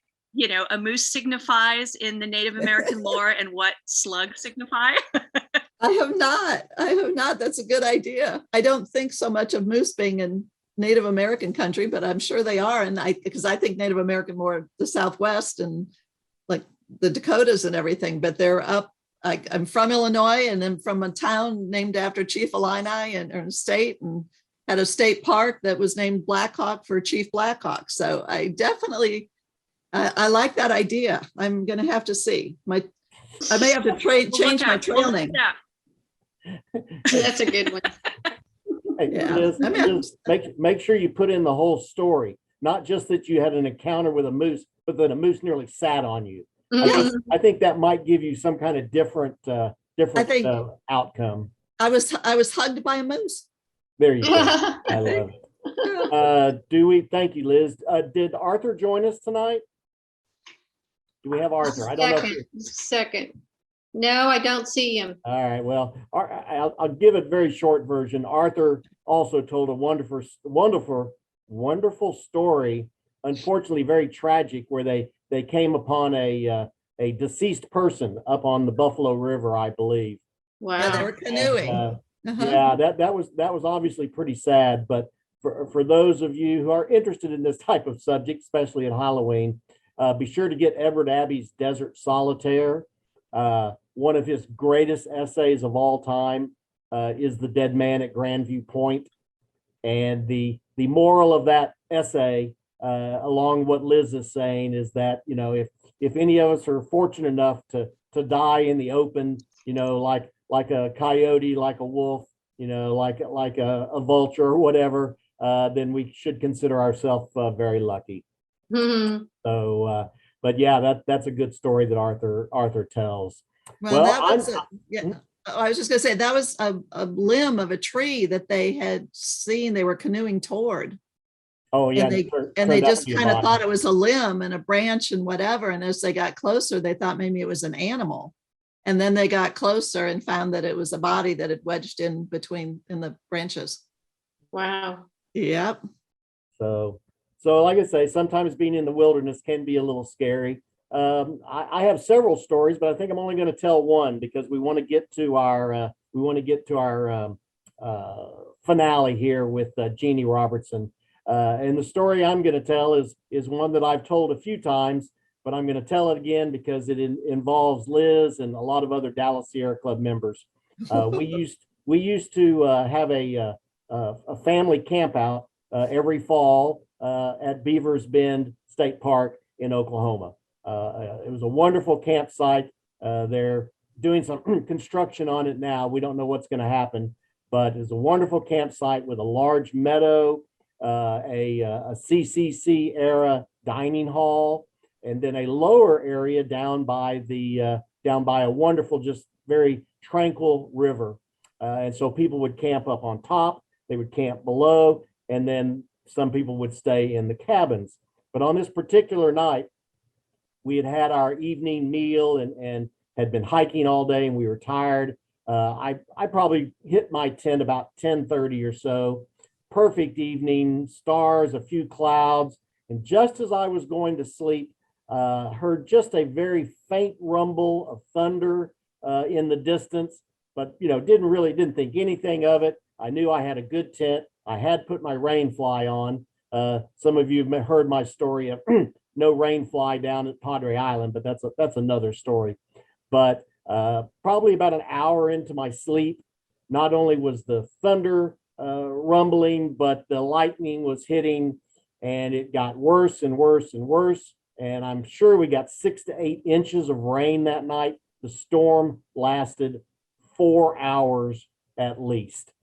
a moose signifies in the Native American lore and what slugs signify? I have not. That's a good idea. I don't think so much of moose being in Native American country, but I'm sure they are. And because I think Native American more the Southwest and like the Dakotas and everything, but they're up. I'm from Illinois, and I'm from a town named after Chief Illini and state, and had a state park that was named Blackhawk for Chief Blackhawk. So I definitely, I like that idea. I'm going to have to see. I may have to change my trail name. That's a good one. Hey, Liz, make sure you put in the whole story, not just that you had an encounter with a moose, but that a moose nearly sat on you. I think that might give you some kind of different outcome. I was hugged by a moose. There you go. I love it. Thank you, Liz. Did Arthur join us tonight? Do we have Arthur? I don't know. Second. No, I don't see him. All right. Well, I'll give a very short version. Arthur also told a wonderful story. Unfortunately, very tragic, where they came upon a deceased person up on the Buffalo River, I believe. Wow. Yeah, they were canoeing. Yeah, that was obviously pretty sad. But for those of you who are interested in this type of subject, especially at Halloween, be sure to get Edward Abbey's Desert Solitaire. One of his greatest essays of all time is The Dead Man at Grandview Point. And the moral of that essay, along what Liz is saying, is that, you know, if any of us are fortunate enough to die in the open, you know, like a coyote, like a wolf, you know, like a vulture or whatever, then we should consider ourselves very lucky. Mhm. So, but yeah, that's a good story that Arthur tells. Well, that I'm- was, yeah, I was just gonna say, that was a limb of a tree that they had seen, they were canoeing toward. Oh yeah, And they, it turned and they out to just be a kind of body. thought it was a limb and a branch and whatever. And as they got closer, they thought maybe it was an animal. And then they got closer and found that it was a body that had wedged in between in the branches. Wow. Yep. So like I say, sometimes being in the wilderness can be a little scary. I have several stories, but I think I'm only going to tell one because we want to get to our finale here with Jeanne Robertson. And the story I'm going to tell is one that I've told a few times, but I'm going to tell it again because it involves Liz and a lot of other Dallas Sierra Club members. We used to have a family camp out every fall at Beavers Bend State Park in Oklahoma. It was a wonderful campsite. They're doing some construction on it now. We don't know what's going to happen, but it's a wonderful campsite with a large meadow, a CCC era dining hall, and then a lower area down by a wonderful, just very tranquil river. And so people would camp up on top, they would camp below, and then some people would stay in the cabins. But on this particular night, we had our evening meal and had been hiking all day and we were tired. I probably hit my tent about 10:30 or so. Perfect evening, stars, a few clouds. And just as I was going to sleep, heard just a very faint rumble of thunder in the distance, but you know, didn't think anything of it. I knew I had a good tent. I had put my rain fly on. Some of you have heard my story of no rain fly down at Padre Island, but that's another story. But probably about an hour into my sleep, not only was the thunder rumbling, but the lightning was hitting, and it got worse and worse and worse. And I'm sure we got 6 to 8 inches of rain that night. The storm lasted 4 hours at least.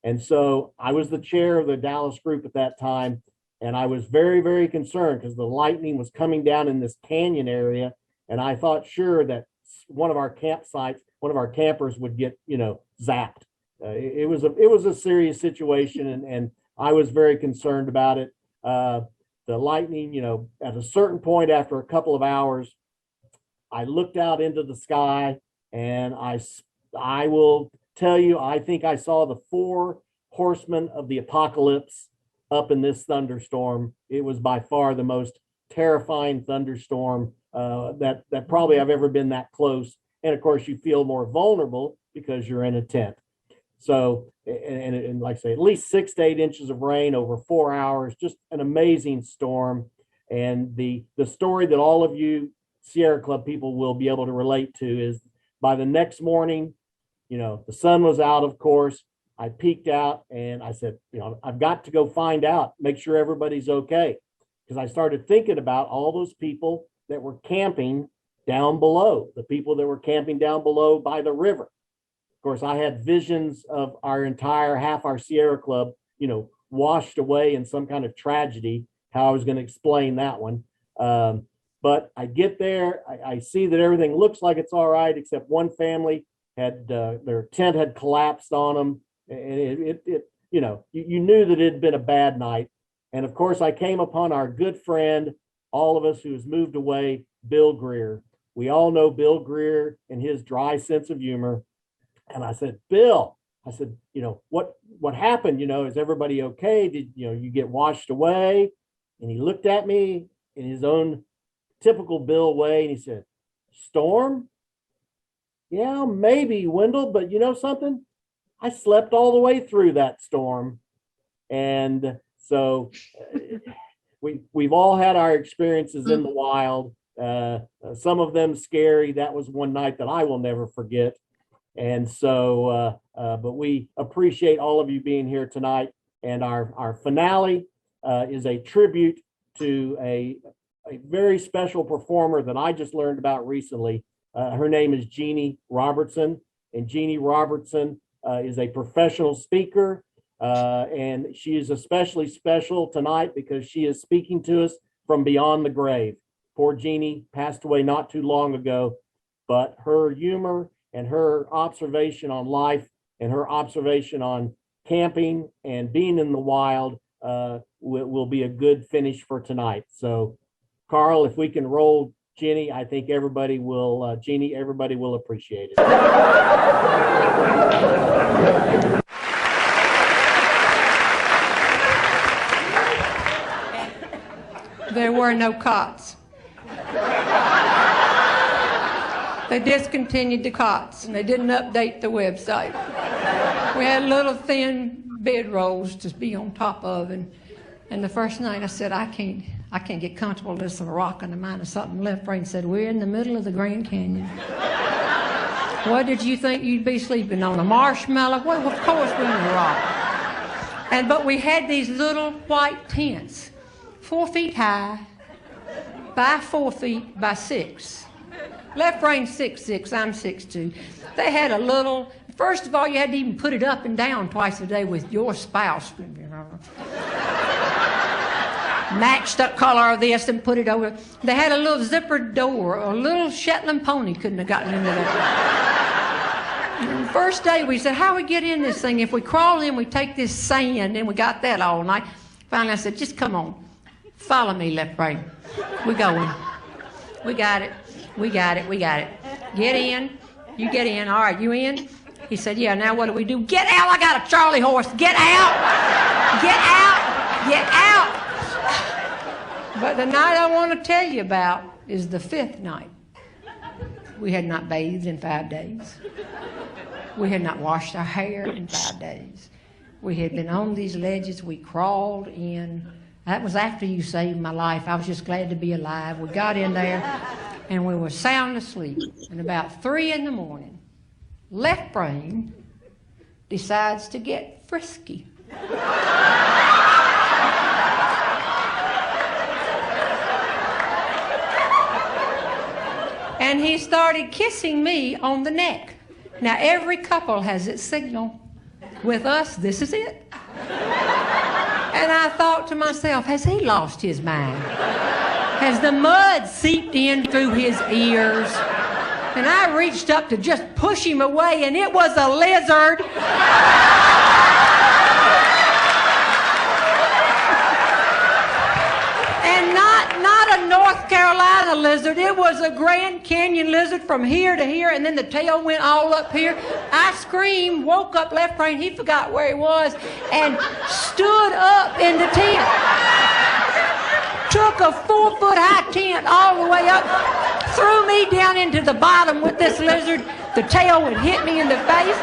And so I was the chair of the Dallas group at that time. And I was very, very concerned because the lightning was coming down in this canyon area. And I thought sure that one of our campers would get, you know, zapped. It was a serious situation. And I was very concerned about it. The lightning, you know, at a certain point after a couple of hours, I looked out into the sky and I will tell you, I think I saw the 4 horsemen of the apocalypse up in this thunderstorm. It was by far the most terrifying thunderstorm that probably I've ever been that close. And of course, you feel more vulnerable because you're in a tent. So, and like I say, at least 6 to 8 inches of rain over 4 hours, just an amazing storm. And the story that all of you Sierra Club people will be able to relate to is by the next morning, you know, the sun was out, of course. I peeked out and I said, you know, I've got to go find out, make sure everybody's okay. Because I started thinking about all those people that were camping down below, the people that were camping down below by the river. Of course, I had visions of our entire half our Sierra Club, you know, washed away in some kind of tragedy, how I was going to explain that one. But I get there, I see that everything looks like it's all right, except one family had their tent had collapsed on them. And it you know, you knew that it had been a bad night. And of course, I came upon our good friend, all of us who has moved away, Bill Greer. We all know Bill Greer and his dry sense of humor. And I said, Bill, I said, you know, what happened? You know, is everybody okay? Did you get washed away? And he looked at me in his own typical Bill way, and he said, storm? Yeah, maybe, Wendel, but you know something? I slept all the way through that storm. And so we've all had our experiences in the wild. Some of them scary. That was one night that I will never forget. And so, but we appreciate all of you being here tonight. And our finale is a tribute to a very special performer that I just learned about recently. Her name is Jeanne Robertson, and Jeanne Robertson is a professional speaker, and she is especially special tonight because she is speaking to us from beyond the grave. Poor Jeanne passed away not too long ago, but her humor and her observation on life and her observation on camping and being in the wild will be a good finish for tonight. So, Carl, if we can roll Jeanne, I think everybody will, everybody will appreciate it. There were no cots. They discontinued the cots and they didn't update the website. We had little thin bed rolls to be on top of, and the first night I said, I can't get comfortable with this rock under mine or something. Left brain said, we're in the middle of the Grand Canyon. What did you think you'd be sleeping on, a marshmallow? Well, of course we're in the rock. But we had these little white tents, 4 feet high by 4 feet by 6. Left brain 6'6", I'm 6'2". They had a little, first of all, you had to even put it up and down twice a day with your spouse. Matched up color of this and put it over. They had a little zippered door. A little Shetland pony couldn't have gotten into that. First day we said, how we get in this thing? If we crawl in, we take this sand, and we got that all night. Finally I said, just come on. Follow me, left brain. We're going. We got it. We got it. We got it. Get in. You get in. All right, you in? He said, yeah, now what do we do? Get out. I got a Charlie horse. Get out. Get out. Get out. But the night I want to tell you about is the 5th night. We had not bathed in 5 days. We had not washed our hair in 5 days. We had been on these ledges. We crawled in. That was after you saved my life. I was just glad to be alive. We got in there, and we were sound asleep. And about 3 in the morning, left brain decides to get frisky. And he started kissing me on the neck. Now, every couple has its signal. With us, this is it. And I thought to myself, has he lost his mind? Has the mud seeped in through his ears? And I reached up to just push him away, and it was a lizard. And not a North Carolina lizard. It was a Grand Canyon lizard from here to here, and then the tail went all up here. I screamed, woke up left brain. He forgot where he was, and stood up in the tent. Took a 4-foot-high tent all the way up, threw me down into the bottom with this lizard. The tail would hit me in the face.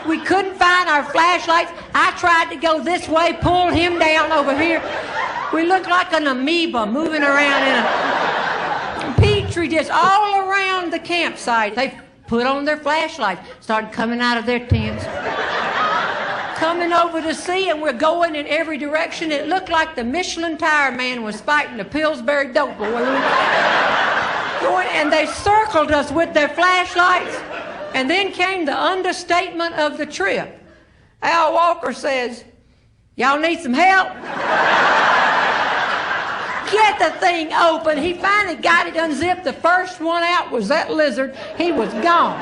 We couldn't find our flashlights. I tried to go this way, pulled him down over here. We looked like an amoeba moving around in a petri dish all around the campsite. They put on their flashlights, started coming out of their tents, coming over to see, and we're going in every direction. It looked like the Michelin tire man was fighting the Pillsbury dope boy. And they circled us with their flashlights. And then came the understatement of the trip. Al Walker says, y'all need some help? Get the thing open. He finally got it unzipped. The first one out was that lizard. He was gone.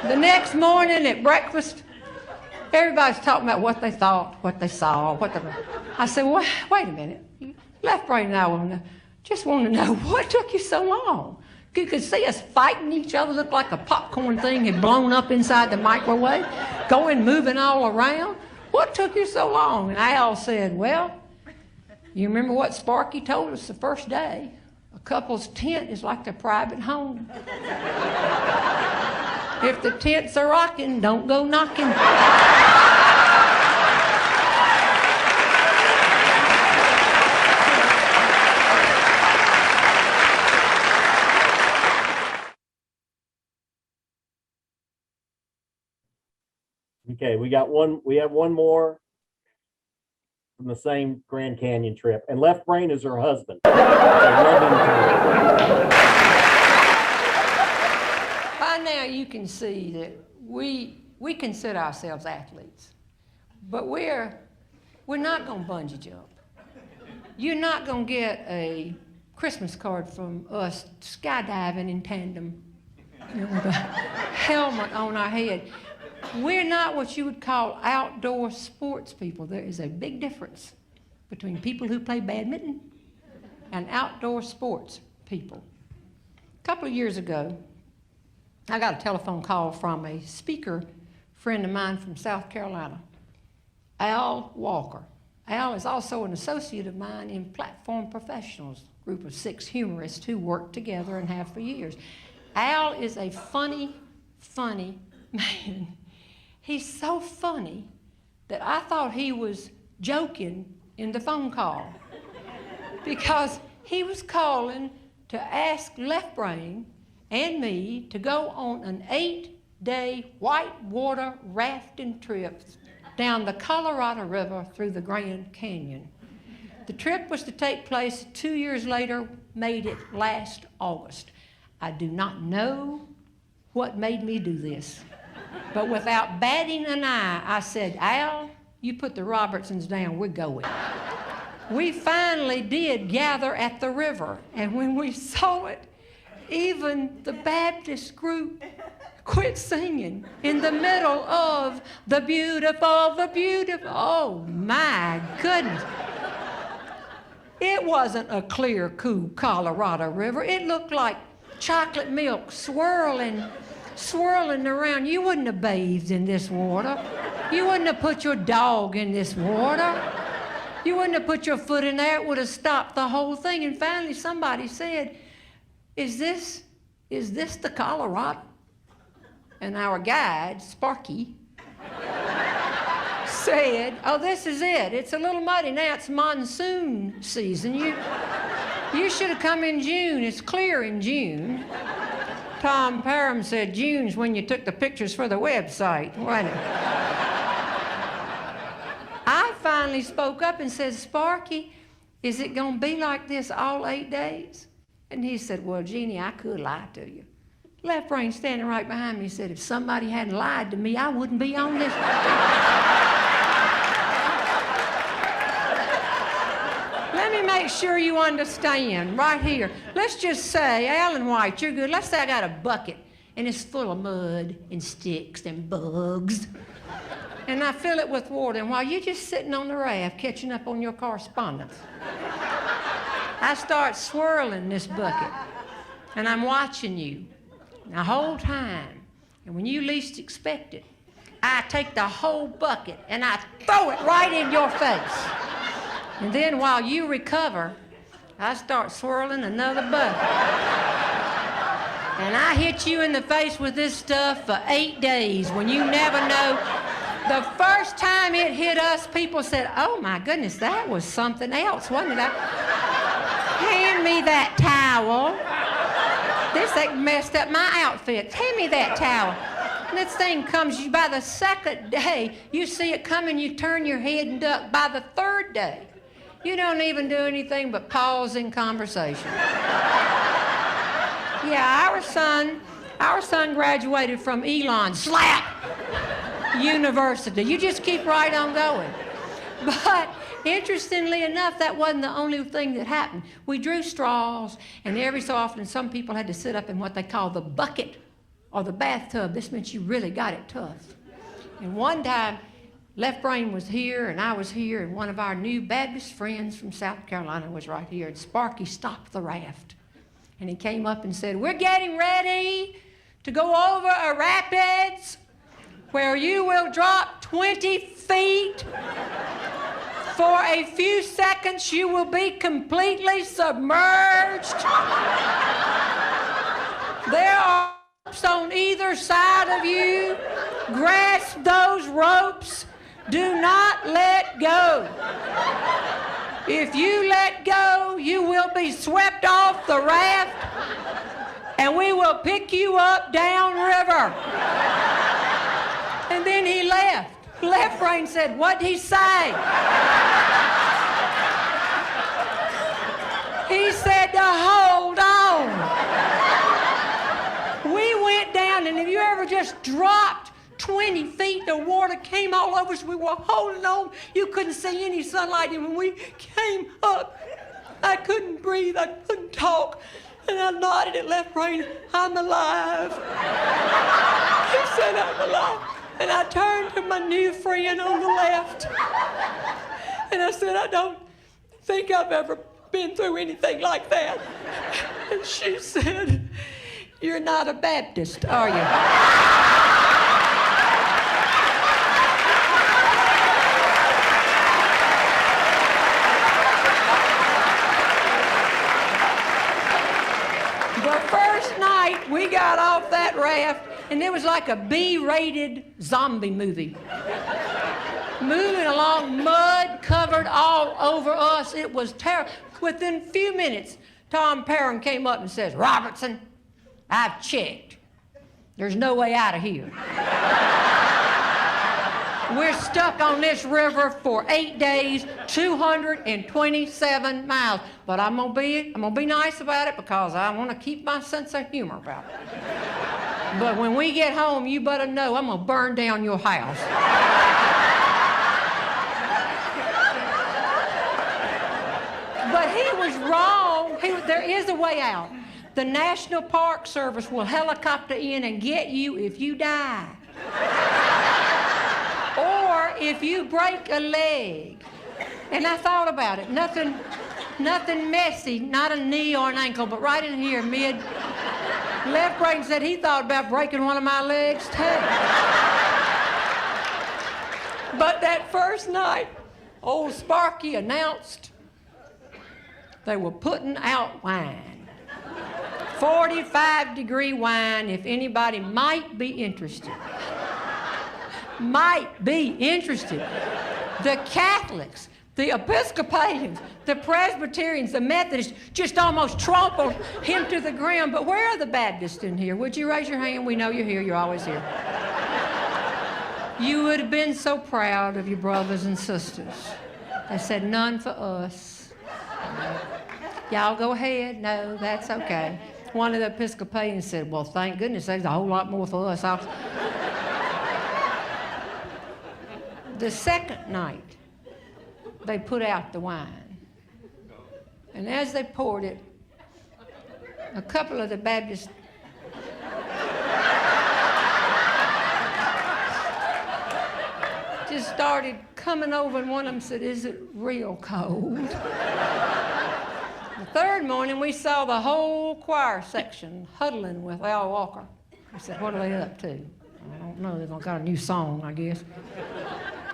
The next morning at breakfast, everybody's talking about what they thought, what they saw, I said, well, wait a minute. Left brain and I just want to know, what took you so long? You could see us fighting each other, looked like a popcorn thing had blown up inside the microwave, moving all around. What took you so long? And Al said, well, you remember what Sparky told us the first day? A couple's tent is like their private home. If the tents are rocking, don't go knocking. Okay, we got one. We have one more from the same Grand Canyon trip, and Left Brain is her husband. By now you can see that we consider ourselves athletes, but we're not going to bungee jump. You're not going to get a Christmas card from us skydiving in tandem, with a helmet on our head. We're not what you would call outdoor sports people. There is a big difference between people who play badminton and outdoor sports people. A couple of years ago, I got a telephone call from a speaker friend of mine from South Carolina, Al Walker. Al is also an associate of mine in Platform Professionals, group of 6 humorists who work together and have for years. Al is a funny man. He's so funny that I thought he was joking in the phone call because he was calling to ask Left Brain and me to go on an 8-day whitewater rafting trip down the Colorado River through the Grand Canyon. The trip was to take place 2 years later, made it last August. I do not know what made me do this, but without batting an eye, I said, Al, you put the Robertsons down, we're going. We finally did gather at the river, and when we saw it, even the Baptist group quit singing in the middle of the beautiful. Oh my goodness. It wasn't a clear, cool Colorado River. It looked like chocolate milk swirling around. You wouldn't have bathed in this water. You wouldn't have put your dog in this water. You wouldn't have put your foot in there. It would have stopped the whole thing. And finally somebody said, is this the Colorado? And our guide, Sparky, said, oh, this is it. It's a little muddy now. It's monsoon season. You should have come in June. It's clear in June. Tom Parham said June's when you took the pictures for the website, wasn't it? I finally spoke up and said, Sparky, is it going to be like this all 8 days? And he said, well, Jeannie, I could lie to you. Left Brain standing right behind me said, if somebody hadn't lied to me, I wouldn't be on this. Let me make sure you understand right here. Let's just say, Alan White, you're good. Let's say I got a bucket and it's full of mud and sticks and bugs. And I fill it with water, and while you're just sitting on the raft catching up on your correspondence, I start swirling this bucket, and I'm watching you the whole time. And when you least expect it, I take the whole bucket and I throw it right in your face. And then while you recover, I start swirling another bucket. And I hit you in the face with this stuff for 8 days when you never know. The first time it hit us, people said, oh my goodness, that was something else, wasn't it? Hand me that towel. This thing messed up my outfit. Hand me that towel. And this thing comes, you by the second day, you see it coming, you turn your head and duck. By the third day, you don't even do anything but pause in conversation. Yeah, our son graduated from Elon, slap, University. You just keep right on going. But interestingly enough, that wasn't the only thing that happened. We drew straws, and every so often some people had to sit up in what they call the bucket or the bathtub. This meant you really got it tough. And one time, Left Brain was here, and I was here, and one of our new Baptist friends from South Carolina was right here, and Sparky stopped the raft. And he came up and said, we're getting ready to go over a rapids where you will drop 20 feet. For a few seconds, you will be completely submerged. There are ropes on either side of you. Grasp those ropes. Do not let go. If you let go, you will be swept off the raft, and we will pick you up downriver. And then he left. Left brain said, what'd he say? He said to hold on. We went down, and have you ever just dropped 20 feet? The water came all over us. We were holding on. You couldn't see any sunlight. And when we came up, I couldn't breathe. I couldn't talk. And I nodded at Left Brain, I'm alive. He said, I'm alive. And I turned to my new friend on the left. And I said, I don't think I've ever been through anything like that. And she said, you're not a Baptist, are you? The first night we got off that raft, and it was like a B-rated zombie movie. Moving along, mud covered all over us. It was terrible. Within a few minutes, Tom Perrin came up and says, Robertson, I've checked. There's no way out of here. We're stuck on this river for 8 days, 227 miles. But I'm gonna be nice about it because I want to keep my sense of humor about it. But when we get home, you better know I'm gonna burn down your house. But he was wrong. There is a way out. The National Park Service will helicopter in and get you if you die. Or if you break a leg. And I thought about it. Nothing messy, not a knee or an ankle, but right in here, mid. Left brain said he thought about breaking one of my legs too. But that first night, old Sparky announced they were putting out wine. 45-degree wine, if anybody might be interested. Might be interested. The Catholics, the Episcopalians, the Presbyterians, the Methodists just almost trampled him to the ground. But where are the Baptists in here? Would you raise your hand? We know you're here. You're always here. You would have been so proud of your brothers and sisters. They said, none for us. Y'all go ahead. No, that's okay. One of the Episcopalians said, well, thank goodness, there's a whole lot more for us. The second night, they put out the wine. And as they poured it, a couple of the Baptists just started coming over, and one of them said, is it real cold? The third morning, we saw the whole choir section huddling with Al Walker. I said, what are they up to? I don't know, they've got a new song, I guess.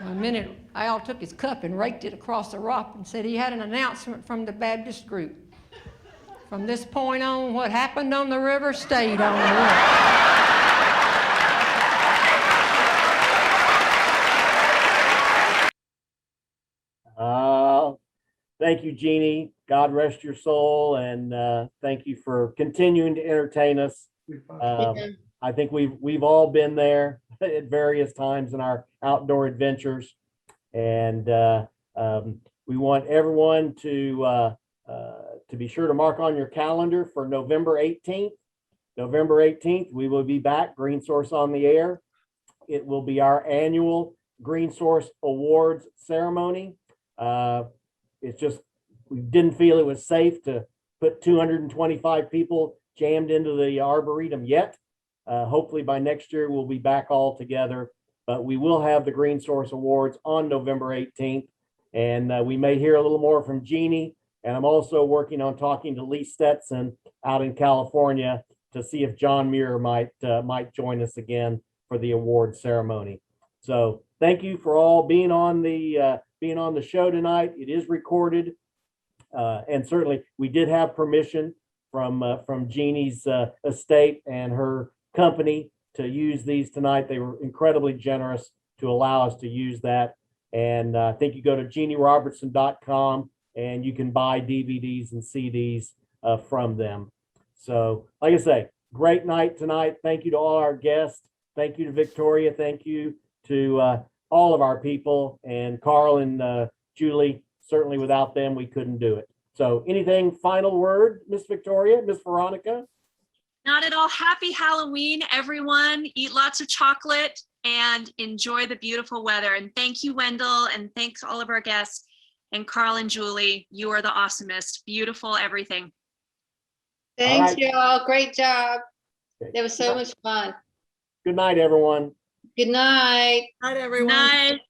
A minute, Al took his cup and raked it across the rock and said he had an announcement from the Baptist group. From this point on, what happened on the river stayed on the river. Thank you, Jeannie. God rest your soul, and thank you for continuing to entertain us. I think we've all been there at various times in our outdoor adventures, and we want everyone to be sure to mark on your calendar for November 18th. November 18th, we will be back, Green Source on the Air. It will be our annual Green Source Awards ceremony. It's just, we didn't feel it was safe to put 225 people jammed into the Arboretum yet. Hopefully by next year, we'll be back all together, but we will have the Green Source Awards on November 18th. And we may hear a little more from Jeannie. And I'm also working on talking to Lee Stetson out in California to see if John Muir might join us again for the award ceremony. So thank you for all being on the show tonight. It is recorded, and certainly we did have permission from Jeannie's estate and her company to use these tonight. They were incredibly generous to allow us to use that. And I think you go to JeanneRobertson.com and you can buy DVDs and CDs from them. So like I say, great night tonight. Thank you to all our guests. Thank you to Victoria. Thank you to all of our people, and Carl and Julie, certainly without them, we couldn't do it. So anything, final word, Miss Victoria, Miss Veronica? Not at all. Happy Halloween, everyone. Eat lots of chocolate and enjoy the beautiful weather. And thank you, Wendell, and thanks all of our guests. And Carl and Julie, you are the awesomest. Beautiful everything. Thanks, right. y'all. Great job. Okay. That was so much fun. Good night, everyone. Good night. Night, everyone. Night.